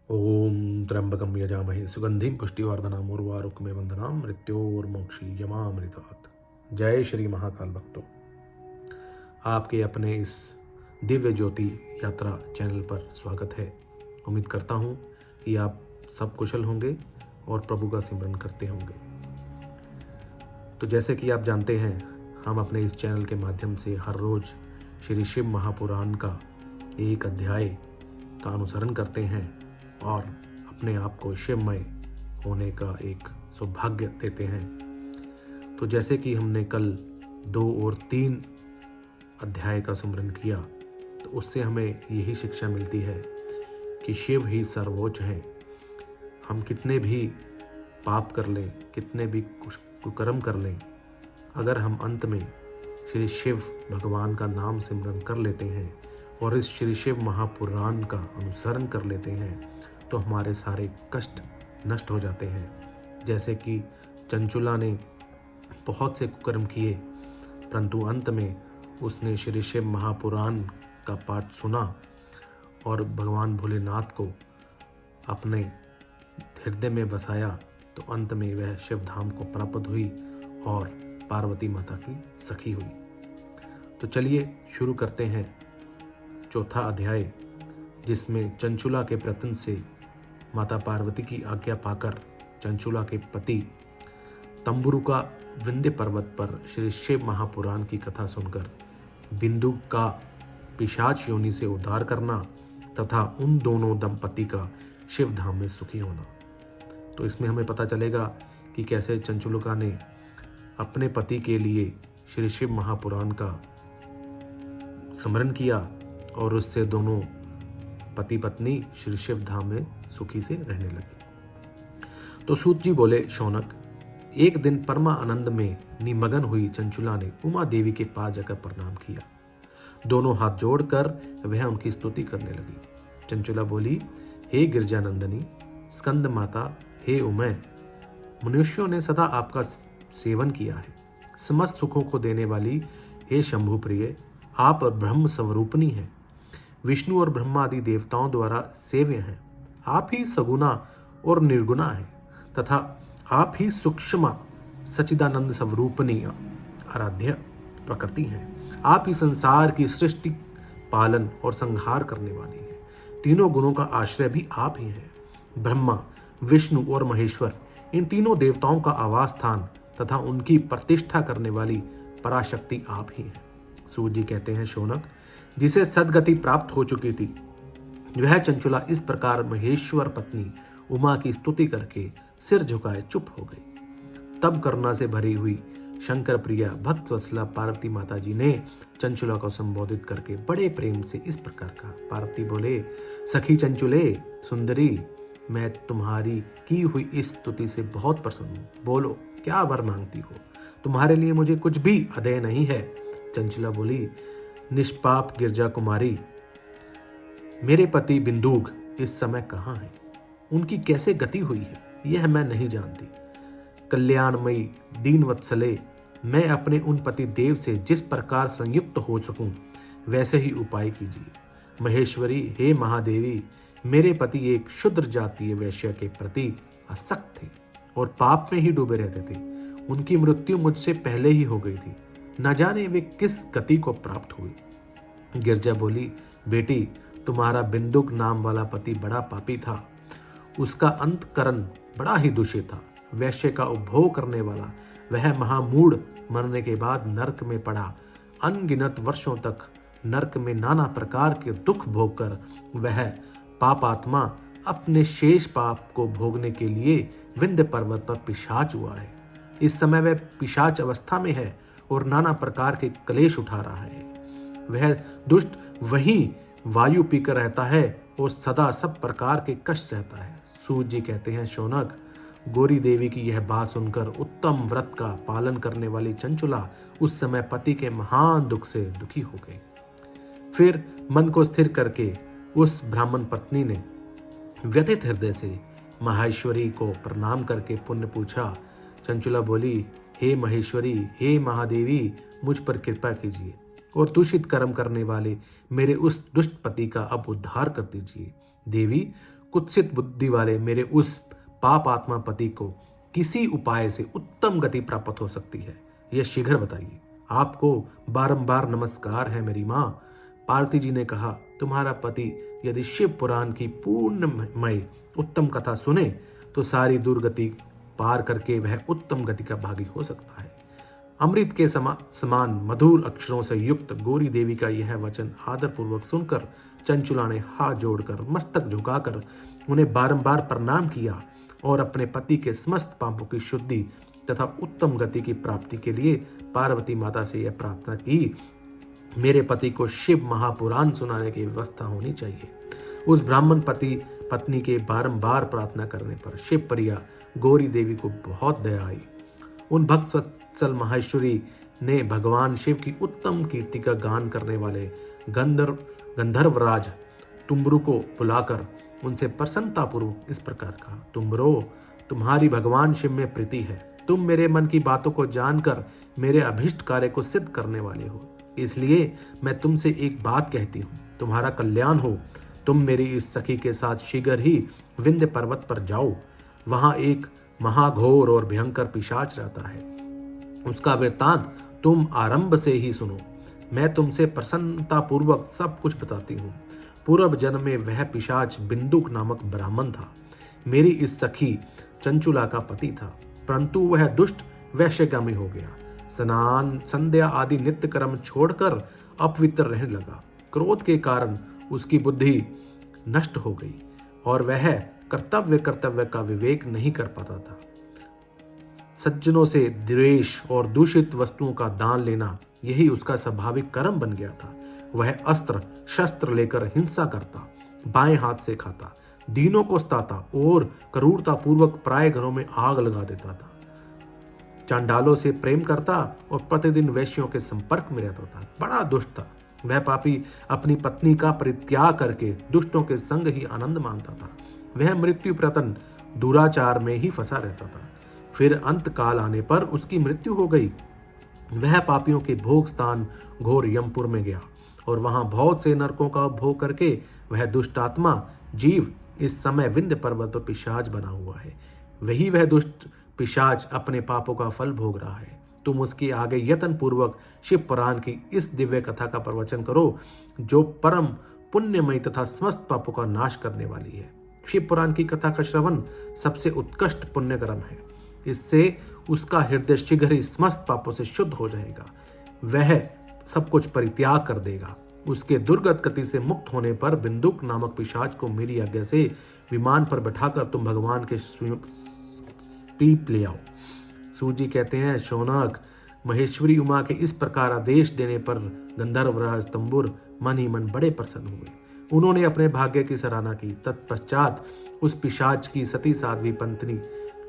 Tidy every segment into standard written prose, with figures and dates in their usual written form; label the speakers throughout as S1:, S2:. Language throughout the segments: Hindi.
S1: ओम त्र्यंबकं यजामहे सुगंधिं पुष्टिवर्धनम् उर्वारुकमेव वंदनाम् मृत्योर्मोक्षीयमामृतात्। जय श्री महाकाल भक्तों, आपके अपने इस दिव्य ज्योति यात्रा चैनल पर स्वागत है। उम्मीद करता हूँ कि आप सब कुशल होंगे और प्रभु का सिमरन करते होंगे। तो जैसे कि आप जानते हैं, हम अपने इस चैनल के माध्यम से हर रोज श्री शिव महापुराण का एक अध्याय का अनुसरण करते हैं और अपने आप को शिवमय होने का एक सौभाग्य देते हैं। तो जैसे कि हमने कल 2 और 3 अध्याय का सुमरन किया, तो उससे हमें यही शिक्षा मिलती है कि शिव ही सर्वोच्च हैं। हम कितने भी पाप कर लें, कितने भी कुकर्म कर लें, अगर हम अंत में श्री शिव भगवान का नाम सिमरन कर लेते हैं और इस श्री शिव महापुराण का अनुसरण कर लेते हैं, तो हमारे सारे कष्ट नष्ट हो जाते हैं। जैसे कि चंचुला ने बहुत से कुकर्म किए, परंतु अंत में उसने श्री शिव महापुराण का पाठ सुना और भगवान भोलेनाथ को अपने हृदय में बसाया, तो अंत में वह शिव धाम को प्राप्त हुई और पार्वती माता की सखी हुई। तो चलिए शुरू करते हैं 4था अध्याय, जिसमें चंचुला के प्रयत्न से माता पार्वती की आज्ञा पाकर चंचुला के पति तंबुरु का विंध्य पर्वत पर श्री शिव महापुराण की कथा सुनकर बिंदु का पिशाच योनि से उद्धार करना तथा उन दोनों दंपति का शिव धाम में सुखी होना। तो इसमें हमें पता चलेगा कि कैसे चंचुलिका ने अपने पति के लिए श्री शिव महापुराण का स्मरण किया और उससे दोनों पति पत्नी श्री शिव धाम में सुखी से रहने लगे। तो सूत जी बोले, शौनक, एक दिन परमा आनंद में निमग्न हुई चंचुला ने उमा देवी के पास जाकर प्रणाम किया। दोनों हाथ जोड़कर वह उनकी स्तुति करने लगी। चंचुला बोली, हे गिरजानंदनी, स्कंद माता, हे उमय, मनुष्यों ने सदा आपका सेवन किया है। समस्त सुखों को देने वाली हे शंभु प्रिय, आप ब्रह्म स्वरूपनी हैं, विष्णु और ब्रह्मा आदि देवताओं द्वारा सेव्य हैं। आप ही सगुना और निर्गुणा हैं तथा आप ही सूक्ष्म सच्चिदानंद स्वरूपनी आराध्य प्रकृति हैं। आप ही संसार की सृष्टि, पालन और संहार करने वाली हैं। तीनों गुणों का आश्रय भी आप ही हैं। ब्रह्मा, विष्णु और महेश्वर, इन तीनों देवताओं का आवास स्थान तथा उनकी प्रतिष्ठा करने वाली पराशक्ति आप ही हैं। सूत जी कहते हैं, शौनक, जिसे सदगति प्राप्त हो चुकी थी, वह चंचुला इस प्रकार महेश्वर पत्नी उमा की स्तुति करके सिर झुकाए चुप हो गई। तब करुणा से भरी हुई शंकर प्रिया भक्त वत्सला पार्वती माता जी ने चंचुला को संबोधित करके बड़े प्रेम से इस प्रकार कहा। पार्वती बोले, सखी चंचुले, सुंदरी, मैं तुम्हारी की हुई इस स्तुति से बहुत प्रसन्न हूँ। बोलो, क्या वर मांगती हो? तुम्हारे लिए मुझे कुछ भी अदेय नहीं है। चंचुला बोली, निष्पाप गिरजा कुमारी, मेरे पति बिंदुक इस समय कहाँ हैं? उनकी कैसे गति हुई है, यह मैं नहीं जानती। कल्याणमयी दीन वत्सले, मैं अपने उन पति देव से जिस प्रकार संयुक्त हो सकूं, वैसे ही उपाय कीजिए। महेश्वरी, हे महादेवी, मेरे पति एक क्षुद्र जातीय वैश्य के प्रति आसक्त थे और पाप में ही डूबे रहते थे। उनकी मृत्यु मुझसे पहले ही हो गई थी। न जाने वे किस गति को प्राप्त हुए। गिरजा बोली, बेटी, तुम्हारा बिंदुक नाम वाला पति बड़ा पापी था। उसका अंतकरण बड़ा ही दूषित था। वैश्य का उपभोग करने वाला वह महामूढ़ मरने के बाद नरक में पड़ा। अनगिनत वर्षों तक नरक में नाना प्रकार के दुख भोग कर वह पापात्मा अपने शेष पाप को भोगने के लिए विंध्य पर्वत पर पिशाच हुआ है। इस समय वह पिशाच अवस्था में है और नाना प्रकार के क्लेश उठा रहा है। वह दुष्ट वही वायु पीकर रहता है और सदा सब प्रकार के कष्ट सहता है। सूत जी कहते हैं, शौनक, गौरी देवी की यह बात सुनकर उत्तम व्रत का पालन करने वाली चंचुला उस समय पति के महान दुख से दुखी हो गई। फिर मन को स्थिर करके उस ब्राह्मण पत्नी ने व्यथित हृदय से माहेश्वरी को प्रणाम करके पुण्य पूछा। चंचुला बोली, हे महेश्वरी, हे महादेवी, मुझ पर कृपा कीजिए और दूषित कर्म करने वाले मेरे उस दुष्ट पति का अब उद्धार कर दीजिए। देवी, कुत्सित बुद्धि वाले मेरे उस पाप आत्मा पति को किसी उपाय से उत्तम गति प्राप्त हो सकती है, यह शीघ्र बताइए। आपको बारंबार नमस्कार है मेरी माँ। पार्वती जी ने कहा, तुम्हारा पति यदि शिव पुराण की पूर्णमय उत्तम कथा सुने तो सारी दुर्गति पार करके वह उत्तम गति का भागी हो सकता है। अमृत के समान मधुर अक्षरों से युक्त गौरी देवी का यह वचन आदरपूर्वक सुनकर चंचुला ने हाथ जोड़कर मस्तक झुकाकर उन्हें बारंबार प्रणाम किया और अपने पति के समस्त पापों की शुद्धि तथा उत्तम गति की प्राप्ति के लिए पार्वती माता से यह प्रार्थना की, मेरे पति को शिव महापुराण सुनाने की व्यवस्था होनी चाहिए। उस ब्राह्मण पति पत्नी के बारंबार प्रार्थना करने पर शिव प्रिया गौरी देवी को बहुत दया आई। उन भक्तवत्सल माहेश्वरी ने भगवान शिव की उत्तम कीर्ति का गान करने वाले गंधर्वराज तुम्बरु को बुलाकर उनसे प्रसन्नतापूर्वक इस प्रकार कहा, तुम्बरो, तुम्हारी भगवान शिव में प्रीति है। तुम मेरे मन की बातों को जानकर मेरे अभिष्ट कार्य को सिद्ध करने वाले हो, इसलिए मैं तुमसे एक बात कहती हूँ, तुम्हारा कल्याण हो। तुम मेरी इस सखी के साथ शीघ्र ही विंध्य पर्वत पर जाओ। वहां एक महाघोर और भयंकर पिशाच रहता है। उसका वृत्तांत तुम आरंभ से ही सुनो। मैं तुमसे प्रसन्नतापूर्वक सब कुछ बताती हूँ। पूर्व जन्म में वह पिशाच बिंदुक नामक ब्राह्मण था, मेरी इस सखी चंचुला का पति था, परंतु वह दुष्ट वैश्यगामी हो गया। स्नान संध्या आदि नित्य कर्म छोड़कर अपवित्र रहने लगा। क्रोध के कारण उसकी बुद्धि नष्ट हो गई और वह कर्तव्य का विवेक नहीं कर पाता था। सज्जनों से द्वेष और दूषित वस्तुओं का दान लेना यही उसका स्वाभाविक कर्म बन गया था। वह अस्त्र शस्त्र लेकर हिंसा करता, बाएं हाथ से खाता, दीनों को सताता और क्रूरता पूर्वक प्राय घरों में आग लगा देता था। चांडालों से प्रेम करता और प्रतिदिन वैश्यों के संपर्क में रहता था। बड़ा दुष्ट था। वह पापी अपनी पत्नी का परित्याग करके दुष्टों के संग ही आनंद मानता था। वह मृत्यु प्रतन दुराचार में ही फंसा रहता था। फिर अंत काल आने पर उसकी मृत्यु हो गई। वह पापियों के भोग स्थान घोर यमपुर में गया और वहां बहुत से नरकों का उपभोग करके वह दुष्ट आत्मा जीव इस समय विंध्य पर्वत पर पिशाच बना हुआ है। वही वह दुष्ट पिशाच अपने पापों का फल भोग रहा है। तुम उसके आगे यत्न पूर्वक शिव पुराण की इस दिव्य कथा का प्रवचन करो, जो परम पुण्यमयी तथा समस्त पापों का नाश करने वाली है। शिव पुराण की कथा का श्रवण सबसे उत्कृष्ट पुण्य कर्म है। इससे उसका हृदय शीघ्र ही समस्त पापों से शुद्ध हो जाएगा। वह सब कुछ परित्याग कर देगा। उसके दुर्गत गति से मुक्त होने पर बिंदुक नामक पिशाच को मेरी आज्ञा से विमान पर बैठाकर तुम भगवान के पीप ले आओ। सूर्य जी कहते हैं, शौनक, महेश्वरी उमा के इस प्रकार आदेश देने पर गंधर्वराज तंबुर मन ही मन बड़े प्रसन्न हुए। उन्होंने अपने भाग्य की सराहना की। तत्पश्चात उस पिशाच की सती साध्वी पत्नी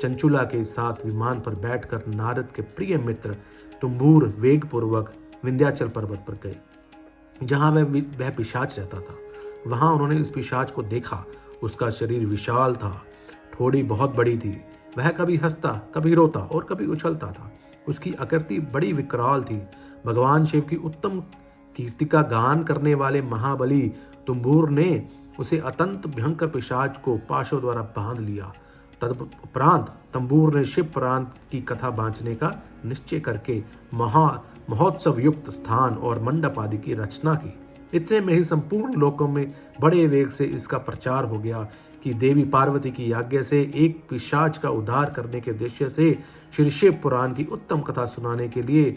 S1: चंचुला के साथ विमान पर बैठकर नारद के प्रिय मित्र तुम्बूर वेग पूर्वक विंध्याचल पर्वत पर गए, जहां वह पिशाच रहता था। वहां उन्होंने उस पिशाच को देखा। उसका शरीर विशाल था, ठोड़ी बहुत बड़ी थी। वह कभी हंसता, कभी रोता और कभी उछलता था। उसकी आकृति बड़ी विकराल थी। भगवान शिव की उत्तम कीर्ति का गान करने वाले महाबली तुम्बूर ने उसे अत्यंत भयंकर पिशाच को पाशों द्वारा बांध लिया। तदुपरांत तंबूर ने शिव पुराण की कथा बांचने का निश्चय करके महोत्सव युक्त स्थान और मंडप आदि की रचना की। इतने में ही संपूर्ण लोकों में बड़े वेग से इसका प्रचार हो गया कि देवी पार्वती की आज्ञा से एक पिशाच का उद्धार करने के उद्देश्य से श्री शिव पुराण की उत्तम कथा सुनाने के लिए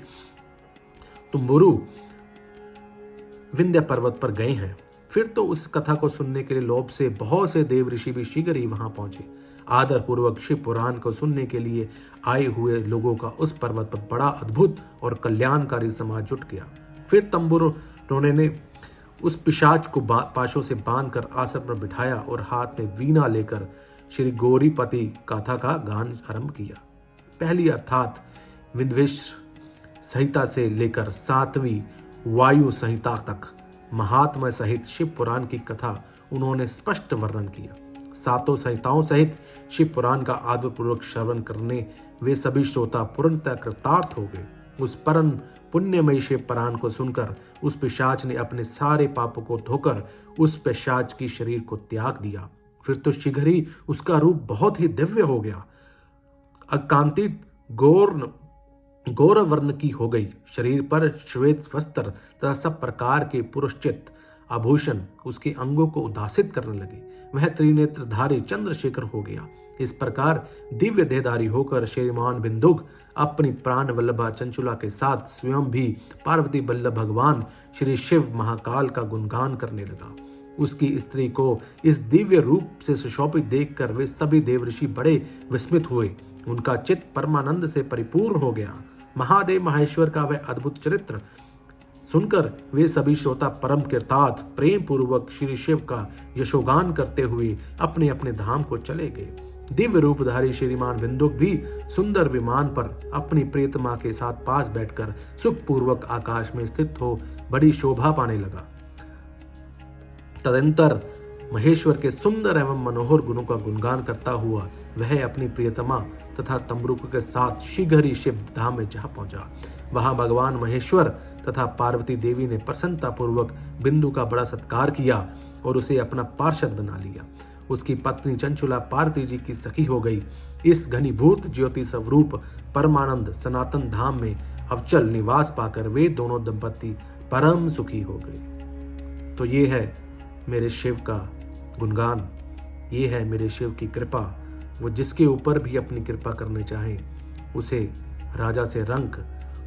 S1: तुम्बुरु विंध्य पर्वत पर गए हैं। फिर तो उस कथा को सुनने के लिए लोभ से बहुत से देव ऋषि भी शीघ्र ही वहां पहुंचे। आदर पूर्वक शिव पुराण को सुनने के लिए आए हुए लोगों का उस पर्वत पर बड़ा अद्भुत और कल्याणकारी समाज जुट गया। फिर तंबुरों ने उस पिशाच को पाशों से बांधकर आसन पर बिठाया और हाथ में वीणा लेकर श्री गौरीपति गाथा का गान आरंभ किया। पहली अर्थात विंध्येश संहिता से लेकर 7वीं वायु संहिता तक महात्मा सहित शिव पुराण की कथा उन्होंने स्पष्ट वर्णन किया। 7 संहिताओं सहित शिव पुराण का आदरपूर्वक श्रवण करने वे सभी श्रोता पूर्णतः कृतार्थ हो गए। उस परम पुण्यमयी शिव पुराण को सुनकर उस पिशाच ने अपने सारे पापों को धोकर उस पिशाच की शरीर को त्याग दिया फिर तो शीघ्र ही उसका रूप बहुत ही दिव्य हो गया। अकांतित गौरवर्ण की हो गई। शरीर पर श्वेत वस्त्र तथा सब प्रकार के पुरुषचित आभूषण उसके अंगों को उदासित करने लगे। वह त्रिनेत्रधारी चंद्रशेखर हो गया। इस प्रकार दिव्य देहधारी होकर श्रीमान बिंदुक अपनी प्राण वल्लभा चंचुला के साथ स्वयं भी पार्वती वल्लभ भगवान श्री शिव महाकाल का गुणगान करने लगा। उसकी स्त्री को इस दिव्य रूप से सुशोभित देखकर वे सभी देवऋषि बड़े विस्मित हुए। उनका चित्त परमानंद से परिपूर्ण हो गया। महादेव महेश्वर का वह अद्भुत चरित्र सुनकर वे सभी श्रोता परम कृतार्थ प्रेम पूर्वक श्री शिव का यशोगान करते हुए अपने अपने धाम को चले गए। दिव्य रूपधारी श्रीमान बिंदुक भी सुंदर विमान पर अपनी प्रियतमा के साथ पास बैठकर सुखपूर्वक आकाश में स्थित हो बड़ी शोभा पाने लगा। तदंतर महेश्वर के सुंदर एवं मनोहर गुणों का गुणगान करता हुआ वह अपनी प्रियतमा तथा तम्बरुक के साथ शीघ्र ही शिव धाम में जा पहुंचा। वहां भगवान महेश्वर तथा पार्वती देवी ने प्रसन्नता पूर्वक बिंदु का बड़ा सत्कार किया और उसे अपना पार्षद बना लिया। उसकी पत्नी चंचुला पार्वती जी की सखी हो गई। इस घनीभूत ज्योति स्वरूप परमानंद सनातन धाम में अवचल निवास पाकर वे दोनों दंपति परम सुखी हो गए। तो ये है मेरे शिव का गुणगान, ये है मेरे शिव की कृपा। वो जिसके ऊपर भी अपनी कृपा करने चाहें उसे राजा से रंक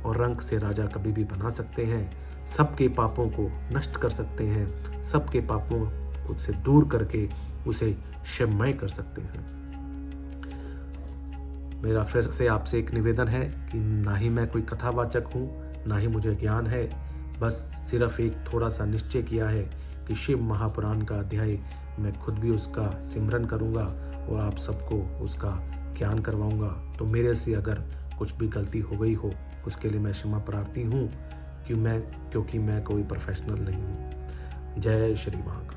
S1: और रंक से राजा कभी भी बना सकते हैं। सबके पापों को नष्ट कर सकते हैं, सबके पापों को से दूर करके उसे शिवमय कर सकते हैं। मेरा फिर से आपसे एक निवेदन है कि ना ही मैं कोई कथावाचक हूँ, ना ही मुझे ज्ञान है, बस सिर्फ एक थोड़ा सा निश्चय किया है कि शिव महापुराण का अध्याय मैं खुद भी उसका सिमरन करूँगा और आप सबको उसका ज्ञान करवाऊँगा। तो मेरे से अगर कुछ भी गलती हो गई हो उसके लिए मैं क्षमा प्रार्थी हूँ, क्योंकि मैं कोई प्रोफेशनल नहीं हूँ। जय श्री महाकाल।